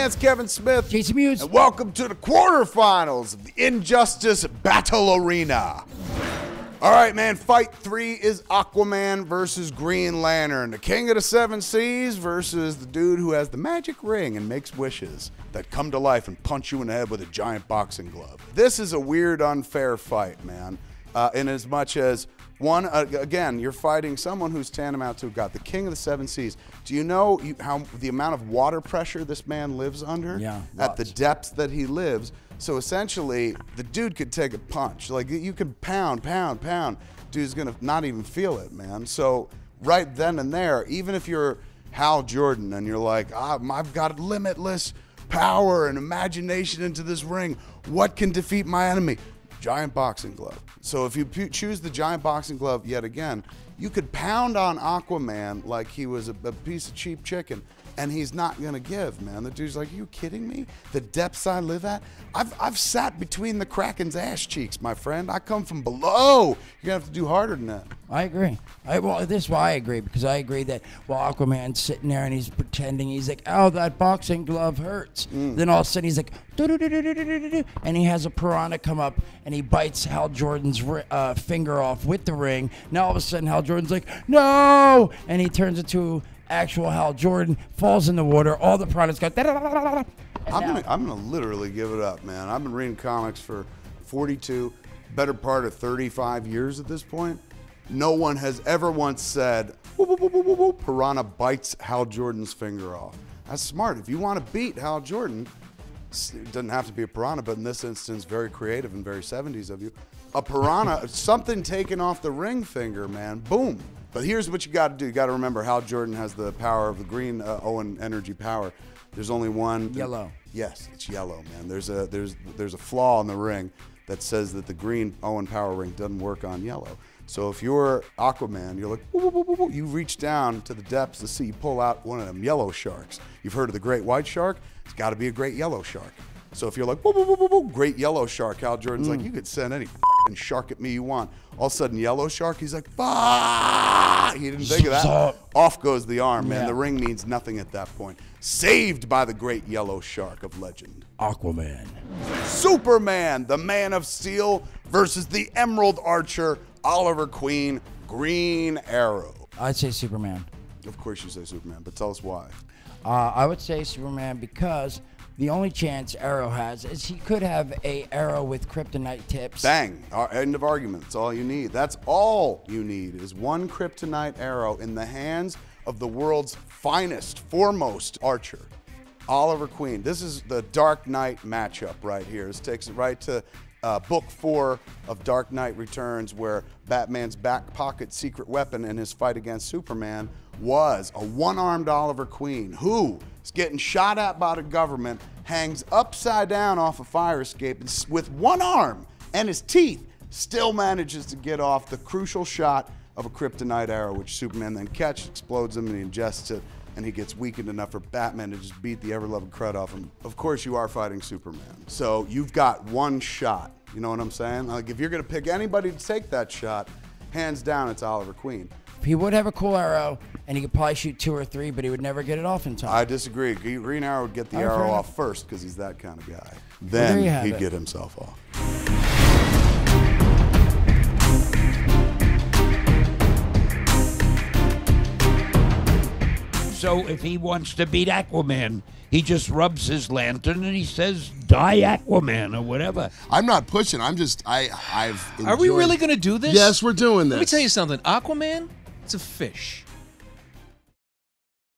Chance, Kevin Smith, Jason Mewes, and welcome to the quarterfinals of the Injustice Battle Arena. All right, man, fight 3 is Aquaman versus Green Lantern, the king of the 7 seas versus the dude who has the magic ring and makes wishes that come to life and punch you in the head with a giant boxing glove. This is a weird, unfair fight, man, in as much as, one, again, you're fighting someone who's tantamount to a god, the king of the 7 seas. Do you know how the amount of water pressure this man lives under? Yeah, at the depths that he lives? So essentially, the dude could take a punch. Like, you could pound. Dude's gonna not even feel it, man. So right then and there, even if you're Hal Jordan and you're like, I've got limitless power and imagination into this ring, what can defeat my enemy? Giant boxing glove. So if you choose the giant boxing glove yet again, you could pound on Aquaman like he was a piece of cheap chicken, and he's not gonna give, man. The dude's like, are you kidding me? The depths I live at? I've sat between the Kraken's ass cheeks, my friend. I come from below. You're gonna have to do harder than that. I agree. Well, this is why I agree, because I agree that while Aquaman's sitting there and he's pretending, he's like, oh, that boxing glove hurts. Then all of a sudden he's like, do-do-do-do-do-do-do-do, and he has a piranha come up and he bites Hal Jordan's finger off with the ring. Now all of a sudden Hal Jordan's like, no! And he turns into actual Hal Jordan, falls in the water, all the piranhas go, da-da-da-da-da-da. I'm gonna literally give it up, man. I've been reading comics for 42, better part of 35 years at this point. No one has ever once said, whoop, whoop, whoop, whoop, whoop, piranha bites Hal Jordan's finger off. That's smart. If you want to beat Hal Jordan, it doesn't have to be a piranha, but in this instance, very creative and very 70s of you. A piranha, something taken off the ring finger, man, boom. But here's what you got to do. You got to remember, Hal Jordan has the power of the green Owen energy power. There's only one. Yellow. Yes, it's yellow, man. There's a flaw in the ring that says that the green Owen power ring doesn't work on yellow. So if you're Aquaman, you're like, woo, woo, woo, woo, you reach down to the depths to see, you pull out one of them yellow sharks. You've heard of the great white shark? It's got to be a great yellow shark. So if you're like, woo, woo, woo, woo, woo, great yellow shark, Hal Jordan's like, you could send any shark at me you want. All of a sudden, yellow shark, he's like, bah! He didn't think of that. Off goes the arm, man. Yeah. The ring means nothing at that point. Saved by the great yellow shark of legend. Aquaman. Superman, the Man of Steel versus the Emerald Archer, Oliver Queen, Green Arrow. I'd say Superman. Of course you say Superman, but tell us why. I would say Superman because the only chance Arrow has is he could have a arrow with kryptonite tips. Bang. End of argument. That's all you need. That's all you need is one kryptonite arrow in the hands of the world's finest, foremost archer, Oliver Queen. This is the Dark Knight matchup right here. This takes it right to book 4 of Dark Knight Returns, where Batman's back pocket secret weapon in his fight against Superman was a one-armed Oliver Queen who is getting shot at by the government, hangs upside down off a fire escape with one arm, and his teeth still manages to get off the crucial shot of a kryptonite arrow, which Superman then catches, explodes him, and he ingests it, and he gets weakened enough for Batman to just beat the ever-loving crud off him. Of course, you are fighting Superman, so you've got one shot. You know what I'm saying? Like, if you're gonna pick anybody to take that shot, hands down, it's Oliver Queen. He would have a cool arrow, and he could probably shoot 2 or 3, but he would never get it off in time. I disagree. Green Arrow would get the arrow fair off first because he's that kind of guy. Well, Then there you he'd have get himself off. So if he wants to beat Aquaman, he just rubs his lantern and he says, die Aquaman or whatever. I'm not pushing. I'm just, I've enjoyed... Are we really going to do this? Yes, we're doing this. Let me tell you something. Aquaman, it's a fish.